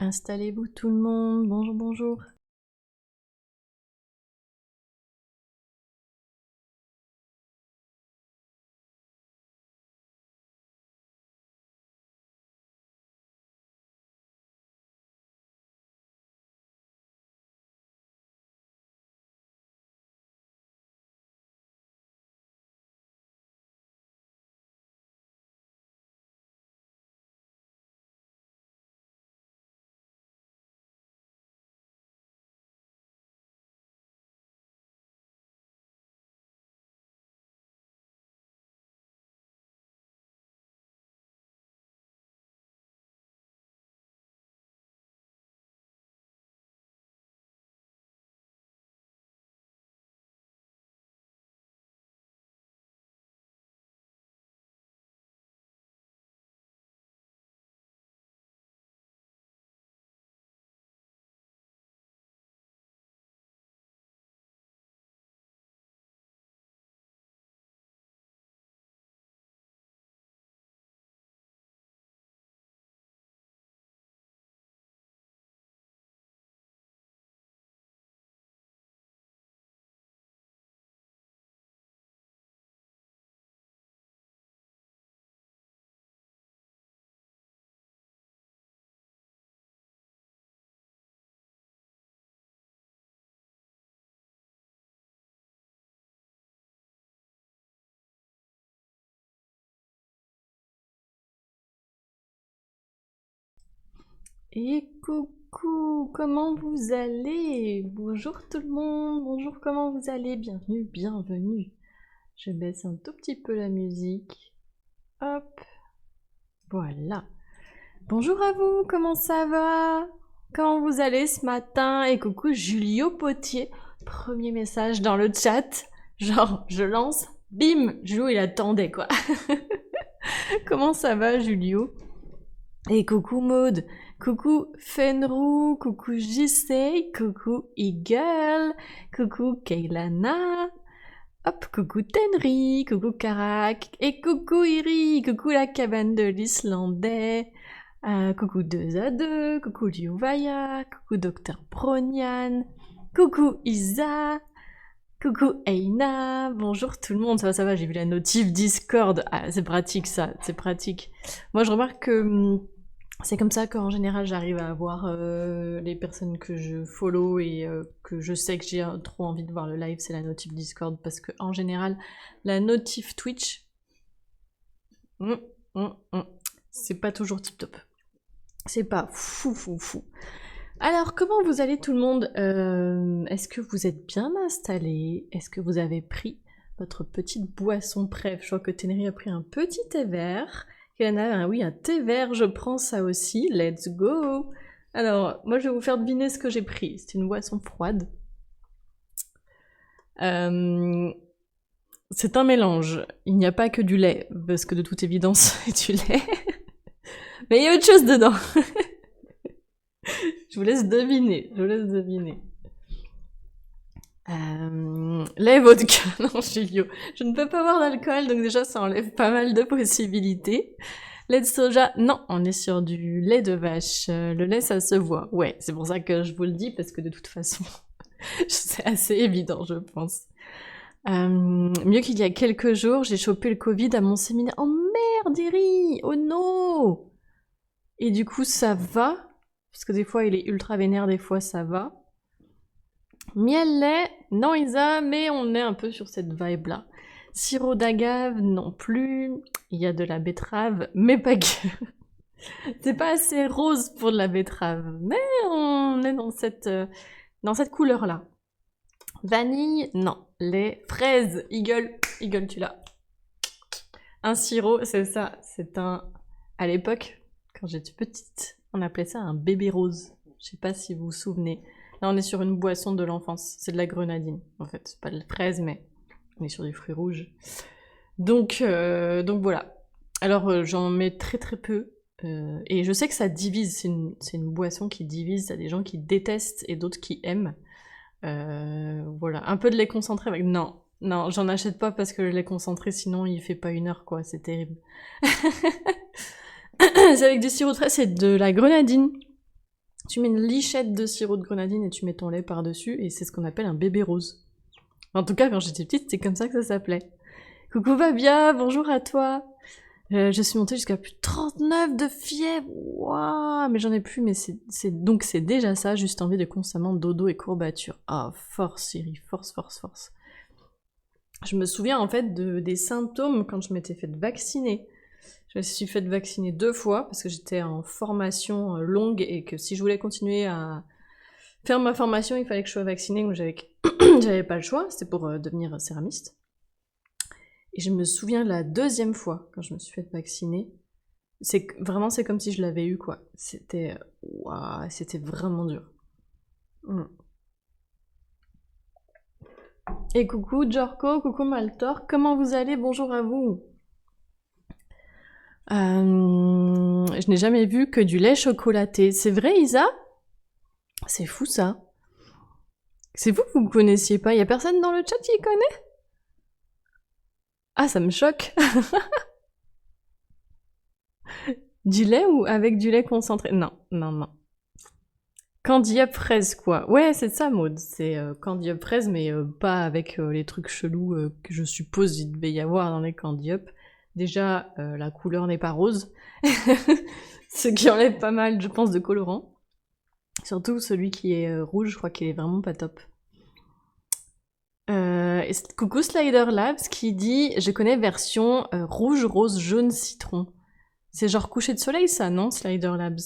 Installez-vous tout le monde, bonjour, bonjour. Et coucou, comment vous allez? Bonjour tout le monde, bonjour, comment vous allez? Bienvenue, bienvenue. Je baisse un tout petit peu la musique. Hop, voilà. Bonjour à vous, comment ça va? Comment vous allez ce matin? Et coucou Julio Potier, premier message dans le chat. Genre, je lance, bim, Julio il attendait quoi. Comment ça va Julio? Et coucou Maude, coucou Fenrou, coucou JC, coucou Eagle, coucou Kailana, hop, coucou Tenry, coucou Karak, et coucou Iri, coucou la cabane de l'Islandais, coucou 2 à 2, coucou Liuvaya, coucou Docteur Bronian, coucou Isa, coucou Eina, bonjour tout le monde, ça va, j'ai vu la notif Discord, ah c'est pratique ça, c'est pratique. Moi je remarque que c'est comme ça qu'en général j'arrive à voir les personnes que je follow et que je sais que j'ai trop envie de voir le live, c'est la notif Discord, parce que en général la notif Twitch, hum, c'est pas toujours tip top. C'est pas fou. Alors, comment vous allez tout le monde? Est-ce que vous êtes bien installés? Est-ce que vous avez pris votre petite boisson préf? Je crois que Ténéry a pris un petit thé vert. Kelana, oui, un thé vert, je prends ça aussi. Let's go! Alors, moi, je vais vous faire deviner ce que j'ai pris. C'est une boisson froide. C'est un mélange. Il n'y a pas que du lait, parce que de toute évidence, c'est du lait. Mais il y a autre chose dedans. Je vous laisse deviner. Lait vodka. Non, Julio. Je ne peux pas boire d'alcool, donc déjà, ça enlève pas mal de possibilités. Lait de soja. Non, on est sur du lait de vache. Le lait, ça se voit. Ouais, c'est pour ça que je vous le dis, parce que de toute façon, c'est assez évident, je pense. Mieux qu'il y a quelques jours, j'ai chopé le Covid à mon séminaire. Oh merde, Eri! Oh non! Et du coup, ça va. Parce que des fois, il est ultra vénère, des fois, ça va. Miel, lait, non Isa, mais on est un peu sur cette vibe-là. Sirop d'agave, non plus. Il y a de la betterave, mais pas que. C'est pas assez rose pour de la betterave, mais on est dans cette couleur-là. Vanille, non. Les fraises, Eagle, tu l'as. Un sirop, c'est ça, c'est un... À l'époque, quand j'étais petite, on appelait ça un bébé rose. Je sais pas si vous vous souvenez. Là, on est sur une boisson de l'enfance. C'est de la grenadine, en fait. C'est pas de la fraise, mais on est sur des fruits rouges. Donc voilà. Alors, j'en mets très très peu. Et je sais que ça divise. C'est une boisson qui divise. T'as des gens qui détestent et d'autres qui aiment. Voilà. Un peu de lait concentré avec... Non, j'en achète pas parce que le lait concentré, sinon, il fait pas 1 heure, quoi. C'est terrible. C'est avec du sirop de fraise, c'est de la grenadine. Tu mets une lichette de sirop de grenadine et tu mets ton lait par-dessus, et c'est ce qu'on appelle un bébé rose. En tout cas, quand j'étais petite, c'est comme ça que ça s'appelait. Coucou Fabia, bonjour à toi. Je suis montée jusqu'à plus de 39 de fièvre. Waouh, mais j'en ai plus, mais c'est déjà ça, juste envie de constamment dodo et courbatures. Ah, force Siri, force. Je me souviens en fait des symptômes quand je m'étais fait vacciner. Je me suis fait vacciner 2 fois parce que j'étais en formation longue et que si je voulais continuer à faire ma formation, il fallait que je sois vaccinée, donc j'avais pas le choix, c'était pour devenir céramiste. Et je me souviens la 2e fois quand je me suis fait vacciner, c'est comme si je l'avais eu quoi. C'était vraiment dur. Et coucou Jorko, coucou Maltor, comment vous allez? Bonjour à vous. Je n'ai jamais vu que du lait chocolaté. C'est vrai, Isa? C'est fou, ça. C'est vous que vous ne connaissiez pas? Y a personne dans le chat qui connaît? Ah, ça me choque. Du lait ou avec du lait concentré? Non. Candy Up fraise, quoi. Ouais, c'est ça, Maud. C'est Candy Up fraise, mais pas avec les trucs chelous que je suppose il devait y avoir dans les Candy Up. Déjà, la couleur n'est pas rose, ce qui enlève pas mal, je pense, de colorant. Surtout celui qui est rouge, je crois qu'il est vraiment pas top. Coucou Slider Labs qui dit « Je connais version rouge, rose, jaune, citron ». C'est genre coucher de soleil ça, non, Slider Labs?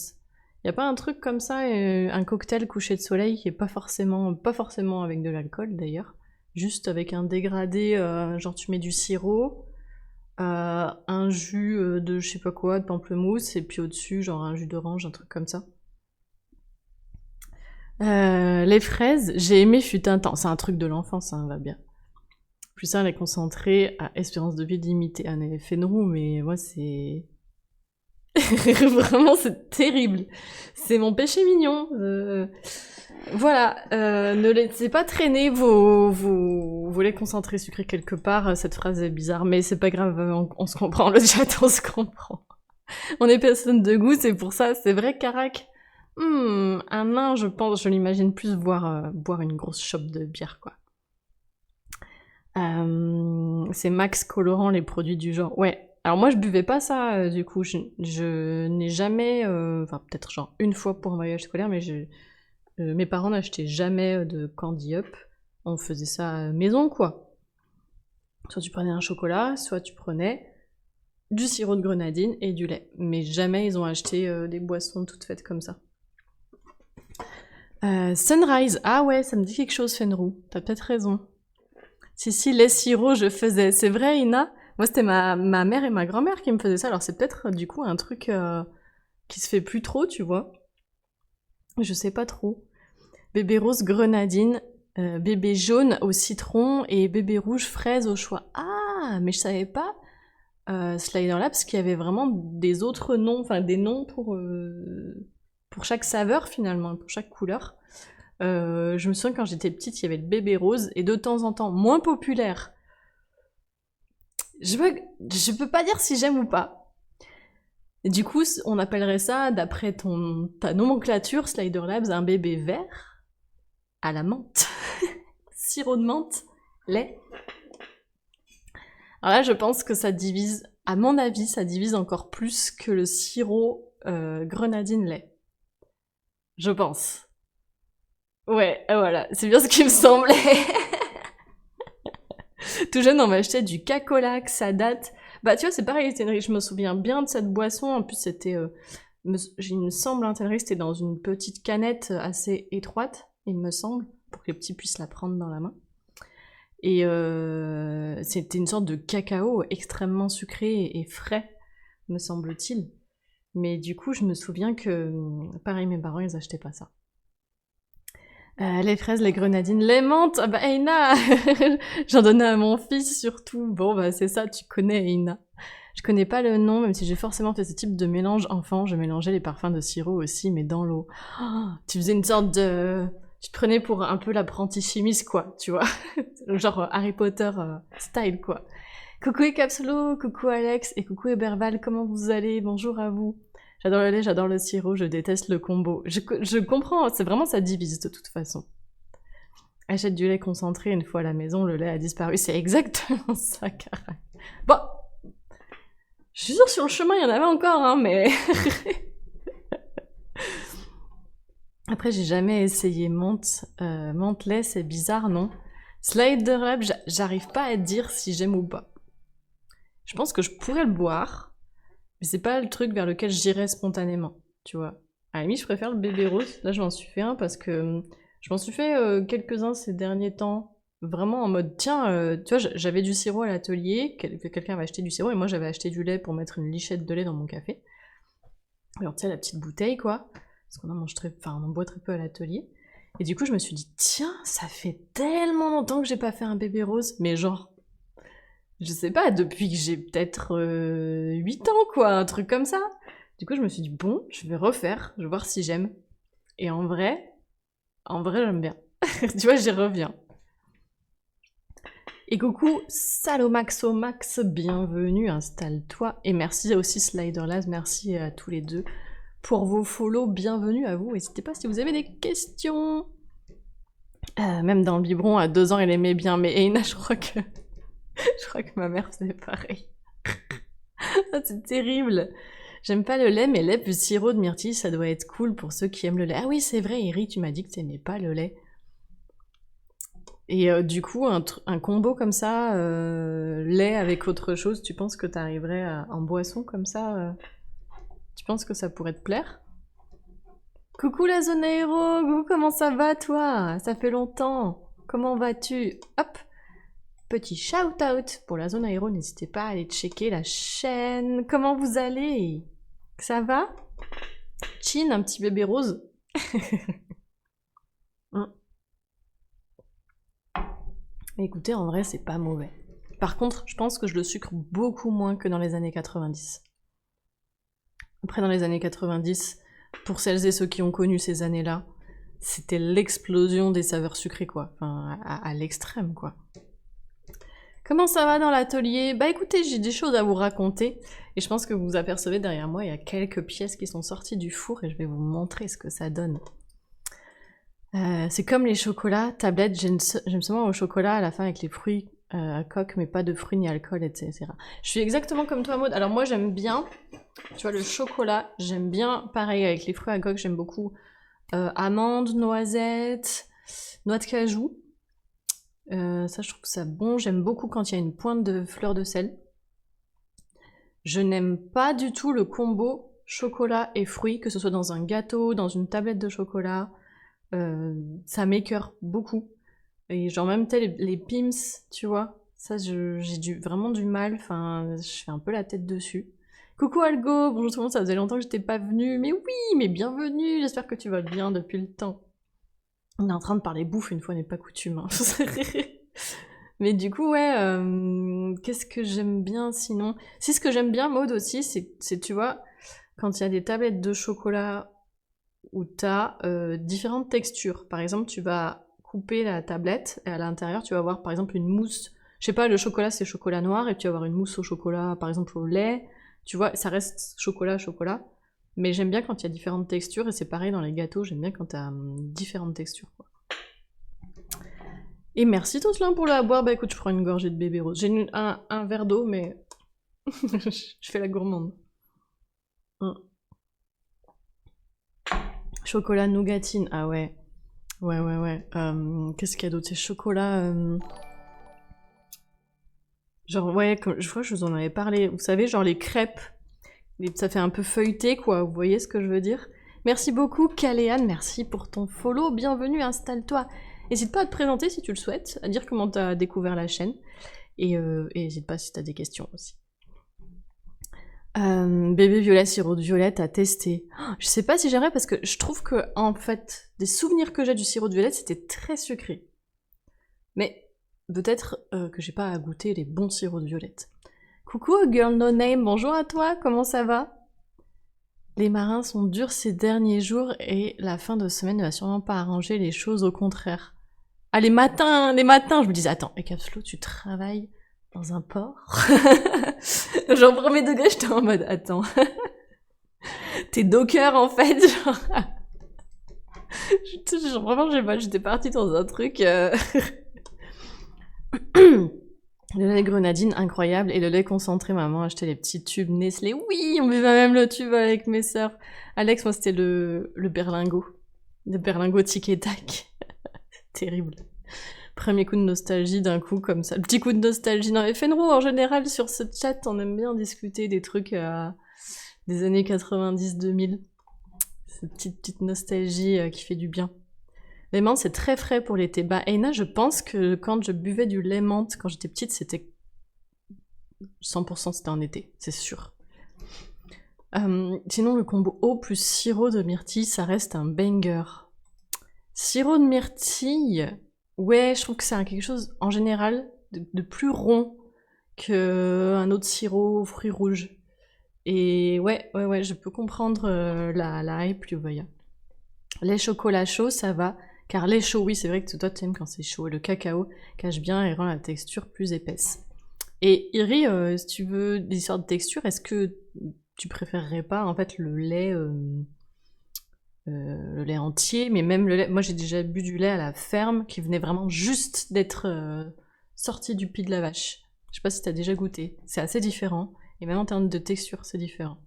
Y a pas un truc comme ça, un cocktail coucher de soleil qui est pas forcément avec de l'alcool d'ailleurs, juste avec un dégradé, genre tu mets du sirop, un jus de je sais pas quoi, de pamplemousse, et puis au-dessus, genre un jus d'orange, un truc comme ça. Les fraises, j'ai aimé fut un temps. C'est un truc de l'enfance, hein, va bien. Plus ça, les concentrés à espérance de vie limitée. Un effet de roue, mais moi, c'est... Vraiment, c'est terrible. C'est mon péché mignon. Voilà, ne laissez pas traîner vos laits concentrés sucrés quelque part. Cette phrase est bizarre, mais c'est pas grave, on se comprend. Le chat, on se comprend. On est personne de goût, c'est pour ça. C'est vrai, Carac. Un nain, je pense, je l'imagine plus boire une grosse chope de bière, quoi. C'est Max Colorant, les produits du genre. Ouais. Alors moi, je buvais pas ça, du coup. Je n'ai jamais... Enfin, peut-être genre une fois pour un voyage scolaire, mais mes parents n'achetaient jamais de Candy Up. On faisait ça à la maison, quoi. Soit tu prenais un chocolat, soit tu prenais du sirop de grenadine et du lait. Mais jamais ils ont acheté des boissons toutes faites comme ça. Sunrise, ah ouais, ça me dit quelque chose, Fenrou. T'as peut-être raison. Si, les sirops, je faisais. C'est vrai, Ina? Moi, c'était ma mère et ma grand-mère qui me faisaient ça. Alors, c'est peut-être, du coup, un truc qui se fait plus trop, tu vois. Je sais pas trop. Bébé rose grenadine, bébé jaune au citron et bébé rouge fraise au choix. Ah, mais je savais pas, Slider Labs, qu'il y avait vraiment des autres noms, enfin des noms pour chaque saveur finalement, pour chaque couleur. Je me souviens quand j'étais petite, il y avait le bébé rose, et de temps en temps, moins populaire. Je peux pas dire si j'aime ou pas. Et du coup, on appellerait ça, d'après ta nomenclature, Slider Labs, un bébé vert à la menthe. Sirop de menthe, lait. Alors là, je pense que ça divise, à mon avis, ça divise encore plus que le sirop grenadine lait. Je pense. Ouais, voilà, c'est bien ce qui me semblait. Tout jeune, on m'achetait du cacolac, ça date. Bah, tu vois, c'est pareil, je me souviens bien de cette boisson. En plus, c'était, il me semble, c'était dans une petite canette assez étroite, il me semble, pour que les petits puissent la prendre dans la main. Et c'était une sorte de cacao extrêmement sucré et frais, me semble-t-il. Mais du coup, je me souviens que, pareil, mes parents, ils achetaient pas ça. Les fraises, les grenadines, les menthes. Ah bah, Eina, j'en donnais à mon fils surtout. Bon, bah, c'est ça, tu connais Eina. Je connais pas le nom, même si j'ai forcément fait ce type de mélange enfant. Je mélangeais les parfums de sirop aussi, mais dans l'eau. Oh, tu faisais une sorte de... Tu te prenais pour un peu l'apprenti chimiste, quoi, tu vois. Genre Harry Potter style, quoi. Coucou Ecapslo, coucou Alex, et coucou Eberval, comment vous allez? Bonjour à vous. J'adore le lait, j'adore le sirop, je déteste le combo. Je comprends, c'est vraiment ça divise de toute façon. Achète du lait concentré une fois à la maison, le lait a disparu. C'est exactement ça, Cara. Bon, je suis sûre sur le chemin, il y en avait encore, hein, mais... Après, j'ai jamais essayé menthe. Menthe lait, c'est bizarre, non? Slider Lab, j'arrive pas à dire si j'aime ou pas. Je pense que je pourrais le boire, mais c'est pas le truc vers lequel j'irais spontanément, tu vois. À la limite, je préfère le bébé rose. Là, je m'en suis fait un parce que je m'en suis fait quelques-uns ces derniers temps. Vraiment en mode, tiens, tu vois, j'avais du sirop à l'atelier, quelqu'un avait acheté du sirop, et moi j'avais acheté du lait pour mettre une lichette de lait dans mon café. Alors, tu sais, la petite bouteille, quoi. Parce qu'on on en boit très peu à l'atelier. Et du coup, je me suis dit, tiens, ça fait tellement longtemps que j'ai pas fait un bébé rose. Mais genre, je sais pas, depuis que j'ai peut-être 8 ans, quoi, un truc comme ça. Du coup, je me suis dit, bon, je vais refaire, je vais voir si j'aime. Et en vrai, j'aime bien. Tu vois, j'y reviens. Et coucou, Salomaxo Max, bienvenue, installe-toi. Et merci aussi Sliderlaz, merci à tous les deux pour vos follow, bienvenue à vous. N'hésitez pas si vous avez des questions. Même dans le biberon, à 2 ans, elle aimait bien, mais Eina, je crois que ma mère faisait pareil. C'est terrible. J'aime pas le lait, mais lait plus sirop de myrtille, ça doit être cool pour ceux qui aiment le lait. Ah oui, c'est vrai, Eric, tu m'as dit que t'aimais pas le lait. Et du coup, un combo comme ça, lait avec autre chose, tu penses que t'arriverais en boisson comme ça tu penses que ça pourrait te plaire? Coucou la zone aéro, coucou, comment ça va toi? Ça fait longtemps. Comment vas-tu? Hop, petit shout-out pour la zone aéro, n'hésitez pas à aller checker la chaîne. Comment vous allez? Ça va? Chin, un petit bébé rose. Écoutez, en vrai, c'est pas mauvais. Par contre, je pense que je le sucre beaucoup moins que dans les années 90. Après, dans les années 90, pour celles et ceux qui ont connu ces années-là, c'était l'explosion des saveurs sucrées, quoi. Enfin, à l'extrême, quoi. Comment ça va dans l'atelier? Bah écoutez, j'ai des choses à vous raconter, et je pense que vous apercevez derrière moi, il y a quelques pièces qui sont sorties du four, et je vais vous montrer ce que ça donne. C'est comme les chocolats, tablettes, j'aime seulement au chocolat à la fin avec les fruits à coque, mais pas de fruits ni alcool, etc. Je suis exactement comme toi, Maud. Alors moi, j'aime bien, tu vois, le chocolat, j'aime bien, pareil, avec les fruits à coque, j'aime beaucoup amandes, noisettes, noix de cajou. Ça, je trouve ça bon. J'aime beaucoup quand il y a une pointe de fleur de sel. Je n'aime pas du tout le combo chocolat et fruits, que ce soit dans un gâteau, dans une tablette de chocolat. Ça m'écœure beaucoup. Et genre même les Pims, tu vois, ça j'ai vraiment du mal, enfin je fais un peu la tête dessus. Coucou Algo, bonjour tout le monde, ça faisait longtemps que j'étais pas venue, mais oui, mais bienvenue, j'espère que tu vas bien depuis le temps. On est en train de parler bouffe, une fois n'est pas coutume. Hein. Mais du coup, ouais, qu'est-ce que j'aime bien sinon? Si, ce que j'aime bien, Maud aussi, c'est tu vois, quand il y a des tablettes de chocolat où t'as différentes textures. Par exemple, tu vas couper la tablette et à l'intérieur, tu vas avoir par exemple une mousse. Je sais pas, le chocolat c'est chocolat noir et tu vas avoir une mousse au chocolat, par exemple au lait. Tu vois, ça reste chocolat. Mais j'aime bien quand il y a différentes textures et c'est pareil dans les gâteaux, j'aime bien quand t'as différentes textures. Quoi. Et merci Toslin pour la boire. Bah écoute, je prends une gorgée de bébé rose. J'ai un verre d'eau, mais je fais la gourmande. Chocolat nougatine, ah ouais. Ouais. Qu'est-ce qu'il y a d'autre? C'est chocolat... Genre, ouais, je crois que je vous en avais parlé. Vous savez, genre les crêpes. Ça fait un peu feuilleté, quoi. Vous voyez ce que je veux dire? Merci beaucoup, Caléane. Merci pour ton follow. Bienvenue, installe-toi. N'hésite pas à te présenter si tu le souhaites, à dire comment t'as découvert la chaîne. Et n'hésite pas si t'as des questions aussi. Bébé violet, sirop de violette à tester. Je sais pas si j'aimerais parce que je trouve que, en fait, des souvenirs que j'ai du sirop de violette, c'était très sucré. Mais peut-être que j'ai pas à goûter les bons sirops de violette. Coucou Girl No Name, bonjour à toi, comment ça va? Les marins sont durs ces derniers jours et la fin de semaine ne va sûrement pas arranger les choses, au contraire. Ah, les matins, je me disais, attends, Capslo, tu travailles dans un port? Genre, premier degré, j'étais en mode, attends. T'es docker en fait, genre. Vraiment, je sais pas, j'étais partie dans un truc. Le lait grenadine, incroyable. Et le lait concentré, maman achetait les petits tubes Nestlé. Oui, on buvait même le tube avec mes sœurs. Alex, moi, c'était le berlingot. Le berlingot tic et tac. Terrible. Premier coup de nostalgie d'un coup, comme ça. Le petit coup de nostalgie. Non, mais Fenro, en général, sur ce chat, on aime bien discuter des trucs des années 90-2000. Cette petite nostalgie qui fait du bien. Les menthes, c'est très frais pour l'été. Bah, Eina, je pense que quand je buvais du lait menthe quand j'étais petite, c'était 100% c'était en été, c'est sûr. Sinon, le combo eau plus sirop de myrtille, ça reste un banger. Sirop de myrtille, ouais, je trouve que c'est quelque chose, en général, de plus rond qu'un autre sirop aux fruits rouges. Et ouais, je peux comprendre la hype, lui, voyez. Lait chocolat chaud, ça va. Car lait chaud, oui, c'est vrai que toi, t'aimes quand c'est chaud. Et le cacao cache bien et rend la texture plus épaisse. Et Iri, si tu veux des histoires de texture, est-ce que tu préférerais pas, en fait, le lait entier, mais même le lait... Moi, j'ai déjà bu du lait à la ferme qui venait vraiment juste d'être sorti du pied de la vache. Je sais pas si t'as déjà goûté. C'est assez différent. Et même en termes de texture, c'est différent.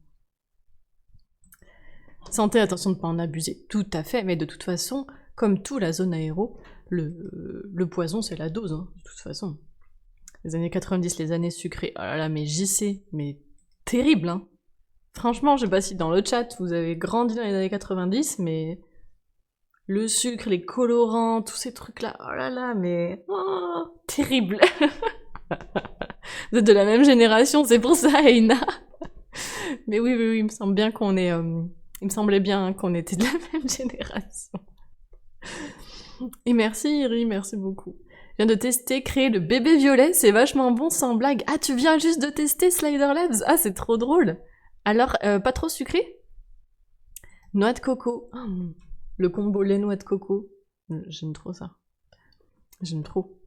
Santé, attention de ne pas en abuser. Tout à fait, mais de toute façon, comme tout la zone aéro, le poison, c'est la dose, hein, de toute façon. Les années 90, les années sucrées, oh là là, mais JC, mais terrible, hein. Franchement, je sais pas si dans le chat, vous avez grandi dans les années 90, mais le sucre, les colorants, tous ces trucs-là, oh là là, mais... Oh, terrible. Vous êtes de la même génération, c'est pour ça, Eina. Mais oui, il me semble bien qu'on est... Il me semblait bien qu'on était de la même génération. Et merci Iri, merci beaucoup. Je viens de tester, créer le bébé violet, c'est vachement bon sans blague. Ah, tu viens juste de tester Slider Labs? Ah, c'est trop drôle. Alors, pas trop sucré? Noix de coco. Oh, le combo lait noix de coco. J'aime trop ça. J'aime trop.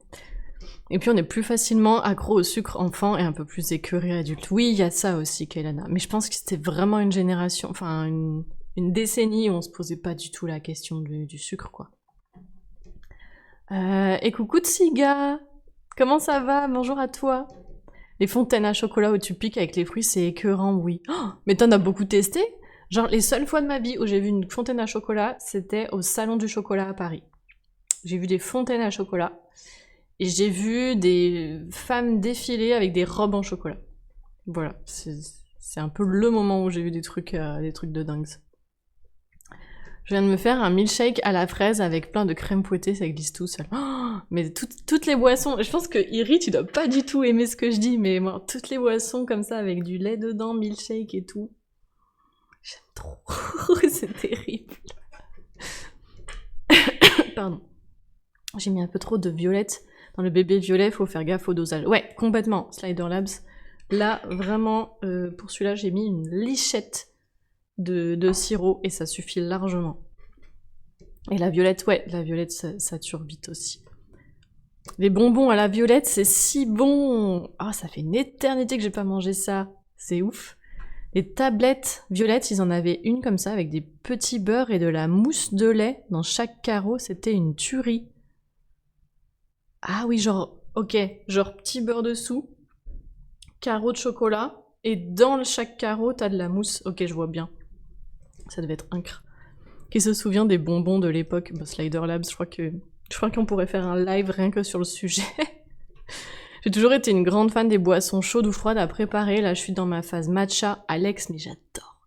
Et puis on est plus facilement accro au sucre enfant et un peu plus écœuré adulte. Oui, il y a ça aussi, Kailana. Mais je pense que c'était vraiment une génération, enfin une décennie où on se posait pas du tout la question du sucre, quoi. Et coucou Tsiga, comment ça va? Bonjour à toi. Les fontaines à chocolat où tu piques avec les fruits, c'est écœurant, oui. Oh, mais t'en as beaucoup testé? Genre, les seules fois de ma vie où j'ai vu une fontaine à chocolat, c'était au Salon du Chocolat à Paris. J'ai vu des fontaines à chocolat. Et j'ai vu des femmes défiler avec des robes en chocolat. Voilà, c'est un peu le moment où j'ai vu des trucs de dingues. Je viens de me faire un milkshake à la fraise avec plein de crème fouettée, ça glisse tout seul. Oh, mais toutes les boissons, je pense que Iri, tu dois pas du tout aimer ce que je dis, mais moi, toutes les boissons comme ça avec du lait dedans, milkshake et tout, j'aime trop. C'est terrible. Pardon. J'ai mis un peu trop de violette. Dans le bébé violet, faut faire gaffe au dosage. Ouais, complètement, Slider Labs. Là, vraiment, pour celui-là, j'ai mis une lichette de sirop et ça suffit largement. Et la violette, ouais, la violette, ça tue vite aussi. Les bonbons à la violette, c'est si bon. Oh, ça fait une éternité que j'ai pas mangé ça. C'est ouf. Les tablettes violettes, ils en avaient une comme ça, avec des petits beurres et de la mousse de lait dans chaque carreau. C'était une tuerie. Ah oui, genre, ok, genre petit beurre dessous, carreau de chocolat, et dans chaque carreau, t'as de la mousse. Ok, je vois bien. Ça devait être incre. Qui se souvient des bonbons de l'époque? Bah, Slider Labs, je crois qu'on pourrait faire un live rien que sur le sujet. J'ai toujours été une grande fan des boissons chaudes ou froides à préparer. Là, je suis dans ma phase matcha. Alex, mais j'adore.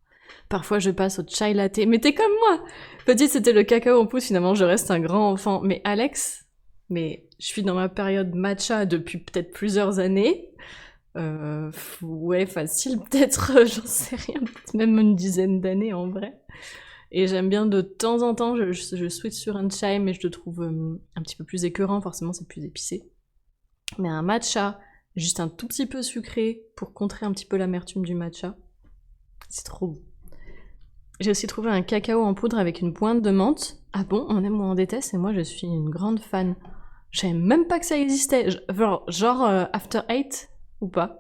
Parfois, je passe au chai latte. Mais t'es comme moi! Petite, c'était le cacao en poudre. Finalement, je reste un grand enfant. Mais Alex, mais je suis dans ma période matcha depuis peut-être plusieurs années. Ouais, facile, peut-être, j'en sais rien, peut-être même une dizaine d'années en vrai. Et j'aime bien de temps en temps, je switch sur un chai, mais je le trouve un petit peu plus écœurant, forcément c'est plus épicé. Mais un matcha, juste un tout petit peu sucré, pour contrer un petit peu l'amertume du matcha, c'est trop bon. J'ai aussi trouvé un cacao en poudre avec une pointe de menthe. Ah bon, on aime ou on déteste, et moi je suis une grande fan. Je savais même pas que ça existait, genre After Eight ou pas.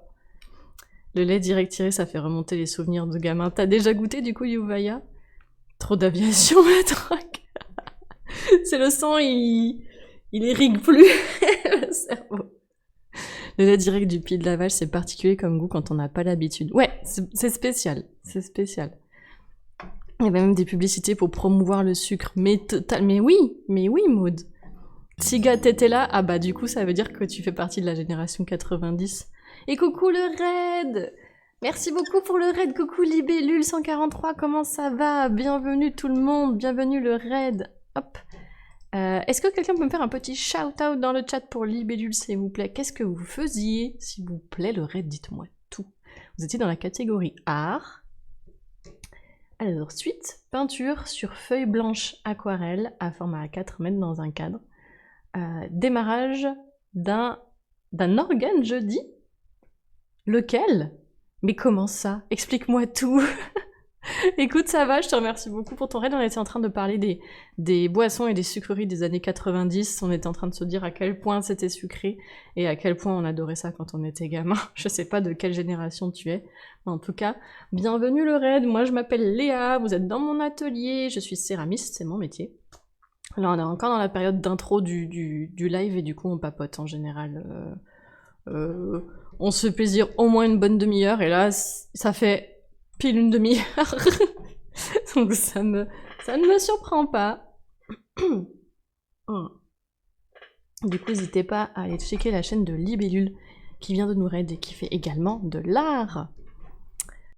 Le lait direct tiré, ça fait remonter les souvenirs de gamin. T'as déjà goûté du coup, Yuvaya? Trop d'aviation, matraque. C'est le sang, il irrigue plus le cerveau. Le lait direct du Pied de la Vache, c'est particulier comme goût quand on n'a pas l'habitude. Ouais, c'est spécial. C'est spécial. Il y avait même des publicités pour promouvoir le sucre. Mais oui, Maud. Siga, t'étais là? Ah bah du coup, ça veut dire que tu fais partie de la génération 90. Et coucou le raid! Merci beaucoup pour le raid. Coucou Libellule 143, comment ça va? Bienvenue tout le monde, bienvenue le raid. Hop. Est-ce que quelqu'un peut me faire un petit shout-out dans le chat pour Libellule, s'il vous plaît? Qu'est-ce que vous faisiez, s'il vous plaît, le raid? Dites-moi tout. Vous étiez dans la catégorie art. Alors, suite, peinture sur feuille blanche aquarelle à format A4 mètres dans un cadre. Démarrage d'un organe, je dis? Lequel? Mais comment ça? Explique-moi tout. Écoute, ça va, je te remercie beaucoup pour ton raid. On était en train de parler des boissons et des sucreries des années 90. On était en train de se dire à quel point c'était sucré et à quel point on adorait ça quand on était gamin. Je sais pas de quelle génération tu es, mais en tout cas, bienvenue le raid. Moi, je m'appelle Léa, vous êtes dans mon atelier, je suis céramiste, c'est mon métier. Là, on est encore dans la période d'intro du live et du coup, on papote en général. On se fait plaisir au moins une bonne demi-heure et là, ça fait pile une demi-heure. Donc ça ne me surprend pas. Du coup, n'hésitez pas à aller checker la chaîne de Libellule qui vient de nous raid et qui fait également de l'art.